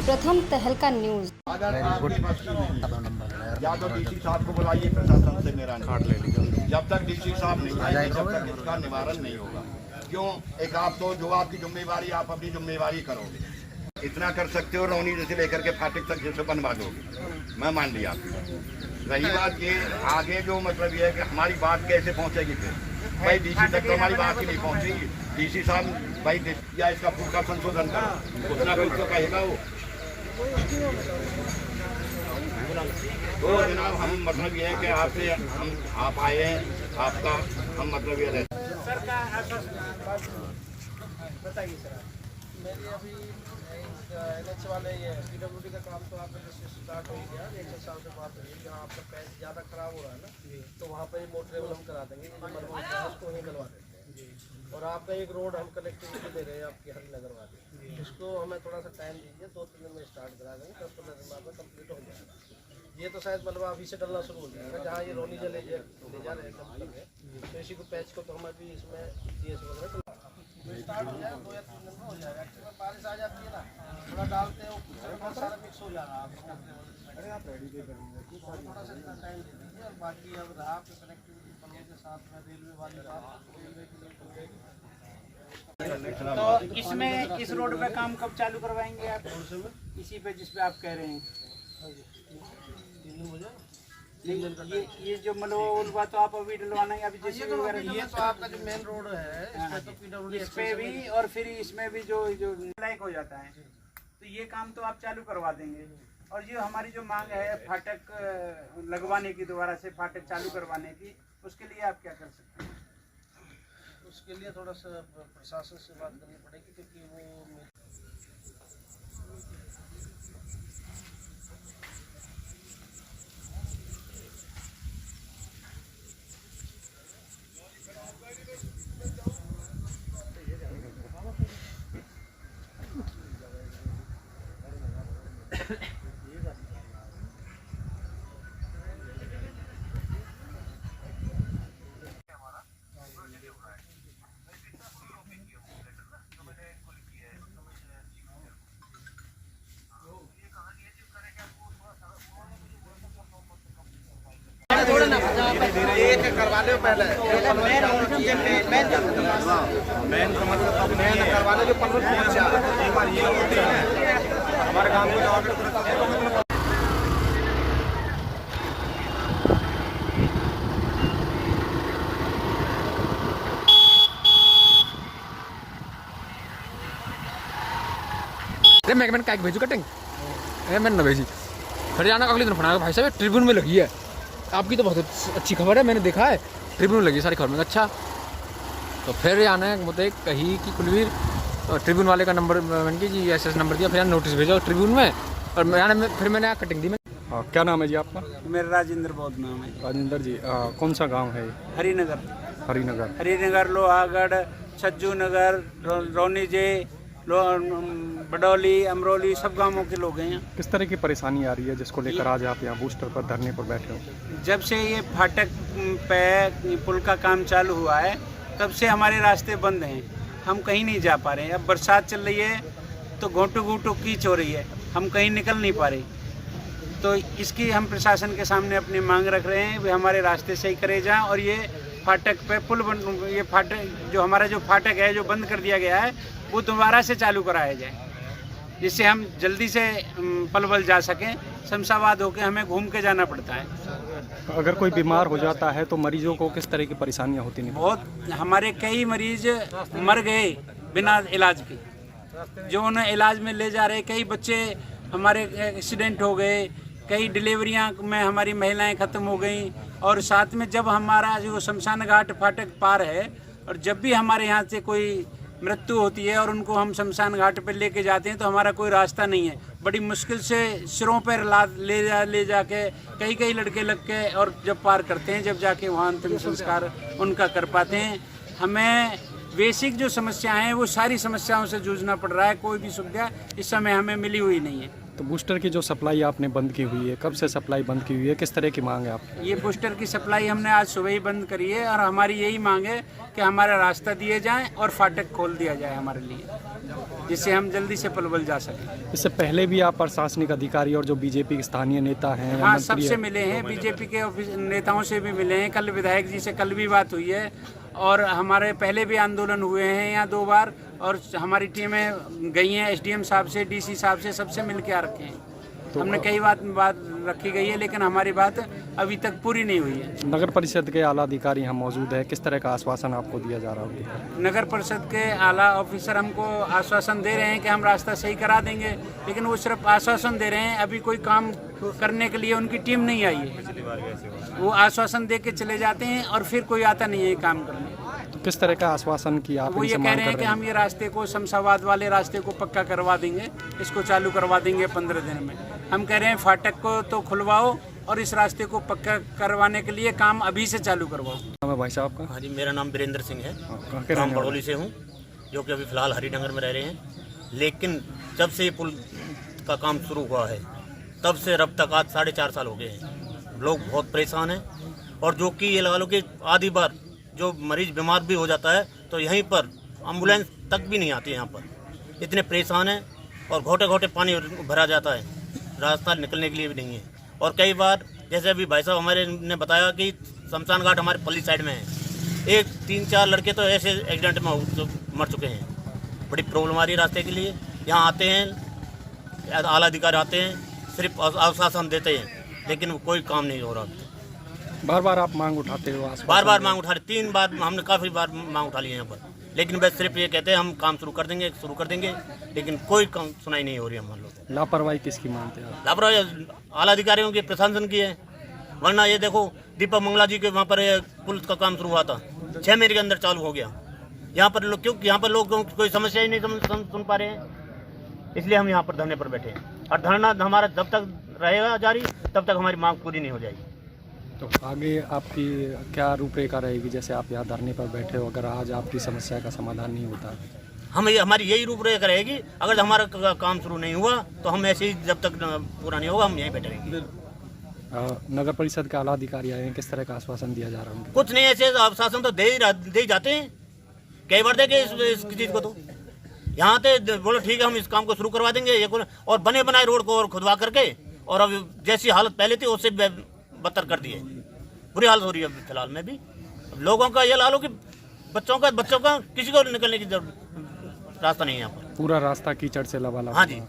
प्रथम तहलका न्यूज। या तो डीसी साहब को बुलाइए, प्रशासन से मेरा जब तक डीसी साहब नहीं आएंगे तब तक इसका निवारण नहीं होगा। क्यों? एक आप तो जो आपकी जिम्मेवारी, आप अपनी जिम्मेवारी करोगे, इतना कर सकते हो। रौनी से लेकर के फाटक तक जैसे बनवा दोगे, मैं मान लिया आपकी। रही बात ये आगे जो मतलब ये है कि हमारी बात कैसे पहुंचेगी, फिर भाई डीसी तक तो हमारी बात ही नहीं पहुंचेगी। डीसी साहब भाई या इसका पूरा संशोधन करो, उतना कुछ तो कहेगा वो। तो जनाब हम मतलब ये है कि आपसे हम आप आए हैं, आपका हम मतलब ये रहते सर का बताइए सर। मेरी अभी NH वाले ये PWD का काम तो आपने जैसे स्टार्ट हो गया, 1 साल से बात हुई। जहाँ आपका पैच ज़्यादा खराब हो रहा है ना, तो वहाँ पर मोटरेबल हम करा देंगे, उसको ही डलवा देते हैं। और आपका एक रोड हम कनेक्टिविटी दे रहे हैं आपकी हरिनगर वाली, इसको हमें थोड़ा सा टाइम दीजिए, 2-3 दिन में स्टार्ट करा देंगे, 10-15 दिन में कंप्लीट हो जाएगा। ये तो शायद मलबा अभी से डलना शुरू हो जाएगा, जहाँ ये रोनी ले जा रहे हैं। तो इसी को पैच को तो हम अभी इसमें GS वगैरह स्टार्ट हो जाएगा, 2 या 3 दिन में हो जाएगा। एक्चुअली बारिश आ जाती है ना, थोड़ा डालते हैं बहुत सारा मिक्स हो जा रहा है। थोड़ा सा इतना टाइम दे दीजिए। और बाकी अब रहा आपके कनेक्टिविटी पलों के साथ में रेलवे वाली बात, रेलवे के लिए तो इसमें इस रोड पे काम कब चालू करवाएंगे आप? इसी पे जिस पे आप कह रहे हैं 3 दिन हो जाए। ये जो मलबा तो आप अभी डलवाना है अभी, जैसे वगैरह ये तो आपका जो मेन रोड है, इसमें तो PWD इस पे भी और फिर इसमें भी जो लाइक हो जाता है, तो ये काम तो आप चालू करवा देंगे। और ये हमारी जो मांग है फाटक लगवाने की, दोबारा से फाटक चालू करवाने की, उसके लिए आप क्या कर सकते हैं? उसके लिए थोड़ा सा प्रशासन से बात करनी पड़ेगी, क्योंकि वो एक करवा लो पहले मेन का मतलब मेन करवा लो जो 15 एक बार ये होते हैं हमारे काम को। अरे मैंने क्या भेजू कटिंग, अरे मैंने ना भेजी। हरियाणा का अगले दिन फोन भाई साहब ट्रिब्यून में लगी है। आपकी तो बहुत अच्छी खबर है, मैंने देखा है ट्रिब्यून लगी सारी खबर में। अच्छा तो फिर आना मुझे कही कि कुलवीर ट्रिब्यून वाले का नंबर मैंने की जी SS नंबर दिया, फिर नोटिस भेजा ट्रिब्यून में, और फिर मैंने कटिंग दी। क्या नाम है जी आपका? मेरा राजेंद्र बौद्ध नाम है। राजेंद्र जी, कौन सा गांव है? हरिनगर। हरिनगर, लोहागढ़, छज्जू नगर, रौनीजे, बडौली, अमरोली, सब गांवों के लोग हैं। किस तरह की परेशानी आ रही है जिसको लेकर आज आप यहाँ बूस्टर पर धरने पर बैठे हो? जब से ये फाटक पे पुल का काम चालू हुआ है तब से हमारे रास्ते बंद हैं, हम कहीं नहीं जा पा रहे हैं। अब बरसात चल रही है तो घोंटू घोंटू कीच हो रही है, हम कहीं निकल नहीं पा रहे। तो इसकी हम प्रशासन के सामने अपनी मांग रख रहे हैं, वे हमारे रास्ते सही करे जाएं और ये फाटक पे पुल ये फाटक जो हमारा जो फाटक है जो बंद कर दिया गया है वो दोबारा से चालू कराया जाए, जिससे हम जल्दी से पलवल जा सकें। शमशाबाद होकर हमें घूम के जाना पड़ता है। अगर कोई बीमार हो जाता है तो मरीजों को किस तरह की परेशानियां होती नहीं? बहुत हमारे कई मरीज मर गए बिना इलाज के, जो उन्हें इलाज में ले जा रहे। कई बच्चे हमारे एक्सीडेंट हो गए, कई डिलीवरियां में हमारी महिलाएं ख़त्म हो गई। और साथ में जब हमारा जो शमशान घाट फाटक पार है और जब भी हमारे यहाँ से कोई मृत्यु होती है और उनको हम शमशान घाट पर लेके जाते हैं तो हमारा कोई रास्ता नहीं है। बड़ी मुश्किल से सिरों पर ले जाके कई लड़के लग के और जब पार करते हैं, जब जाके वहाँ अंतिम संस्कार उनका कर पाते हैं। हमें बेसिक जो समस्याएं हैं वो सारी समस्याओं से जूझना पड़ रहा है, कोई भी सुविधा इस समय हमें मिली हुई नहीं है। तो बूस्टर की जो सप्लाई आपने बंद की हुई है, कब से सप्लाई बंद की हुई है, किस तरह की मांग है आपकी? ये बूस्टर की सप्लाई हमने आज सुबह ही बंद करी है और हमारी यही मांग है कि हमारा रास्ता दिए जाए और फाटक खोल दिया जाए हमारे लिए। जिससे हम जल्दी से पलवल जा सकें। इससे पहले भी आप प्रशासनिक अधिकारी और जो बीजेपी के स्थानीय नेता हैं या हाँ, मंत्री सबसे हैं, मिले हैं, बीजेपी के नेताओं से भी मिले हैं, कल विधायक जी से कल भी बात हुई है, और हमारे पहले भी आंदोलन हुए हैं यहाँ 2 बार, और हमारी टीमें गई हैं एसडीएम साहब से, डीसी साहब से, सबसे मिल के आ रखे हैं। हमने कई बात रखी गई है, लेकिन हमारी बात अभी तक पूरी नहीं हुई है। नगर परिषद के आला अधिकारी यहाँ मौजूद है, किस तरह का आश्वासन आपको दिया जा रहा है? नगर परिषद के आला ऑफिसर हमको आश्वासन दे रहे हैं कि हम रास्ता सही करा देंगे, लेकिन वो सिर्फ आश्वासन दे रहे हैं, अभी कोई काम करने के लिए उनकी टीम नहीं आई है। वो आश्वासन दे के चले जाते हैं और फिर कोई आता नहीं है काम करने। तो किस तरह का आश्वासन किया आप वो ये इनसे कह मांग रहे कर हैं कि रहे हैं? हम ये रास्ते को, शमशाबाद वाले रास्ते को पक्का करवा देंगे, इसको चालू करवा देंगे 15 दिन में। हम कह रहे हैं फाटक को तो खुलवाओ और इस रास्ते को पक्का करवाने के लिए काम अभी से चालू करवाओ। नाम है भाई साहब का? हाँ जी, मेरा नाम वीरेंद्र सिंह है, कहाँ के गाँव रहने वाले? बड़ोली से हूँ, जो कि अभी फ़िलहाल हरिनगर में रह रहे हैं। लेकिन जब से ये पुल का काम शुरू हुआ है तब से अब तक आज 4.5 साल हो गए हैं। लोग बहुत परेशान हैं, और जो कि ये लगा लो कि आधी बार जो मरीज बीमार भी हो जाता है तो यहीं पर एम्बुलेंस तक भी नहीं आती है। यहाँ पर इतने परेशान हैं, और घोटे घोटे पानी भरा जाता है, रास्ता निकलने के लिए भी नहीं है। और कई बार जैसे अभी भाई साहब हमारे ने बताया कि शमशान घाट हमारे पल्ली साइड में है, 3-4 लड़के तो ऐसे एक्सीडेंट में मर चुके हैं। बड़ी प्रॉब्लम आ रही है रास्ते के लिए। यहाँ आते हैं, आला अधिकारी आते हैं, सिर्फ आश्वासन देते हैं, लेकिन कोई काम नहीं हो रहा। बार बार आप मांग उठाते हो? बार बार मांग उठा रहे, 3 बार हमने काफ़ी बार मांग उठा ली है यहाँ पर, लेकिन बस सिर्फ ये कहते हैं हम काम शुरू कर देंगे, लेकिन कोई काम सुनाई नहीं हो रही है हम लोग। लापरवाही किसकी मानते हैं आप? लापरवाही आला अधिकारियों की, प्रशासन की है। वरना ये देखो, दीपक मंगला जी के वहाँ पर पुल का काम शुरू हुआ था, 6 महीने के अंदर चालू हो गया। यहाँ पर लोग, क्योंकि यहाँ पर लोग कोई समस्या ही नहीं सुन पा रहे हैं, इसलिए हम यहाँ पर धरने पर बैठे हैं। और धरना हमारा जब तक रहेगा जारी, तब तक हमारी मांग पूरी नहीं हो जाएगी। तो आगे आपकी क्या रूपरेखा रहेगी? जैसे आप यहाँ धरने पर बैठे हो, अगर आज आपकी समस्या का समाधान नहीं होता? हमारी यही रूपरेखा रहेगी। अगर हमारा काम शुरू नहीं हुआ तो हम ऐसे ही, जब तक पूरा नहीं होगा हम यहीं बैठे रहेंगे। नगर परिषद के आला अधिकारी आए हैं, किस तरह का आश्वासन दिया जा रहा है? कुछ नहीं, ऐसे आश्वासन तो दे ही जाते हैं, कई बार देखे इस चीज़ को। तो यहाँ आते, बोलो ठीक है हम इस काम को शुरू करवा देंगे, ये और बने बनाए रोड को और खुदवा करके, और अब जैसी हालत पहले थी उससे बदतर कर दिए। बुरी हालत हो रही है फिलहाल में भी। लोगों का ये ला लो कि बच्चों का किसी को निकलने की रास्ता नहीं है यहाँ पर। पूरा रास्ता कीचड़ से लबालब। हाँ जी।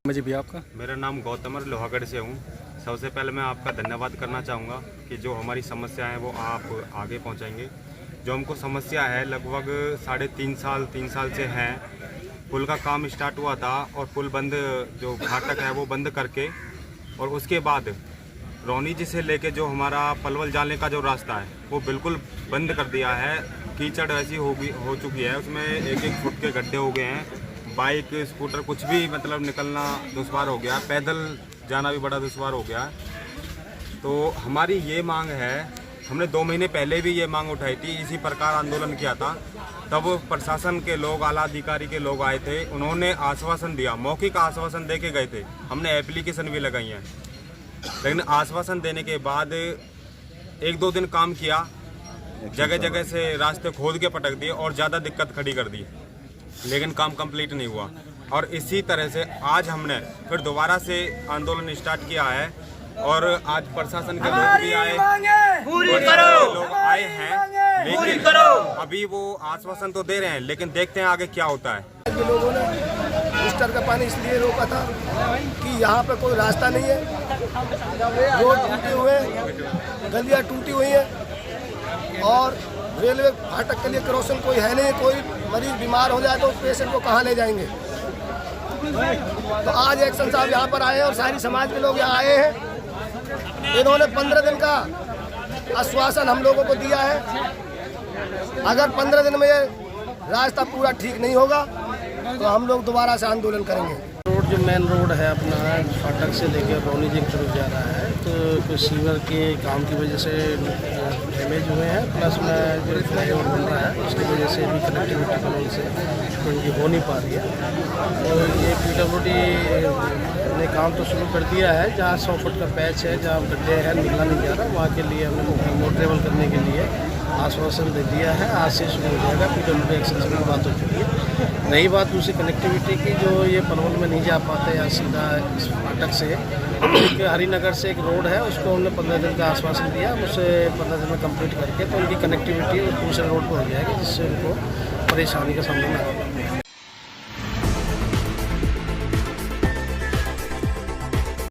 मुझे भी आपका? मेरा नाम गौतम है, लोहागढ़ से हूँ। सबसे पहले मैं आपका धन्यवाद करना चाहूँगा कि जो हमारी समस्या है वो आप आगे पहुँचाएंगे। जो हमको समस्या है लगभग 3.5 साल से है। पुल का काम स्टार्ट हुआ था और पुल बंद, जो फाटक है वो बंद करके, और उसके बाद रौनी जी से लेके जो हमारा पलवल जाने का जो रास्ता है वो बिल्कुल बंद कर दिया है। कीचड़ ऐसी हो चुकी है, उसमें 1-1 फुट के गड्ढे हो गए हैं। बाइक, स्कूटर कुछ भी मतलब निकलना दुश्वार हो गया, पैदल जाना भी बड़ा दुश्वार हो गया। तो हमारी ये मांग है, हमने 2 महीने पहले भी ये मांग उठाई थी, इसी प्रकार आंदोलन किया था। तब प्रशासन के लोग, आला अधिकारी के लोग आए थे, उन्होंने आश्वासन दिया, मौखिक आश्वासन दे के गए थे। हमने एप्लीकेशन भी लगाई है, लेकिन आश्वासन देने के बाद 1-2 दिन काम किया, जगह जगह से रास्ते खोद के पटक दिए और ज़्यादा दिक्कत खड़ी कर दी, लेकिन काम कंप्लीट नहीं हुआ। और इसी तरह से आज हमने फिर दोबारा से आंदोलन स्टार्ट किया है, और आज प्रशासन के लोग भी आए, लोग आए हैं, लेकिन अभी वो आश्वासन तो दे रहे हैं, लेकिन देखते हैं आगे क्या होता है। लोगों ने बूस्टर का पानी इसलिए रोका था कि यहाँ पे कोई रास्ता नहीं है, रोड टूटे हुए, गलियाँ टूटी हुई हैं, और रेलवे फाटक के लिए क्रॉसिंग कोई है नहीं। कोई मरीज बीमार हो जाए तो पेशेंट को कहाँ ले जाएंगे? तो आज एक्शन साहब यहाँ पर आए हैं और सारी समाज के लोग यहाँ आए हैं। इन्होंने 15 दिन का आश्वासन हम लोगों को दिया है। अगर 15 दिन में ये रास्ता पूरा ठीक नहीं होगा तो हम लोग दोबारा से आंदोलन करेंगे। रोड जो मेन रोड है अपना फाटक से लेकर रौनी जी की तरफ जा रहा है, तो कुछ सीवर के काम की वजह से डैमेज हुए हैं, प्लस में जो फ्लाईओवर बन रहा है उसकी वजह से भी कनेक्टिविटी कॉलोनी से उनकी हो नहीं पा रही है। तो ये PWD ने काम तो शुरू कर दिया है, जहाँ 100 फुट का पैच है, जहाँ गड्ढे हैं, निकला नहीं जा रहा, वहाँ के लिए हमने मोटरेबल करने के लिए आश्वासन दे दिया है, आज से शुरू हो जाएगा। PWD एक्सटेंशन की बात हो चुकी है। रही बात दूसरी कनेक्टिविटी की, जो ये पनवल में नहीं जा पाते या सीधा इस फाटक से एक हरिनगर से एक रोड है, उसको हमने 15 दिन का आश्वासन दिया, उसे 15 दिन में कंप्लीट करके तो उनकी कनेक्टिविटी उस दूसरे रोड पर हो जाएगी, जिससे उनको परेशानी का सामना ना करना पड़े।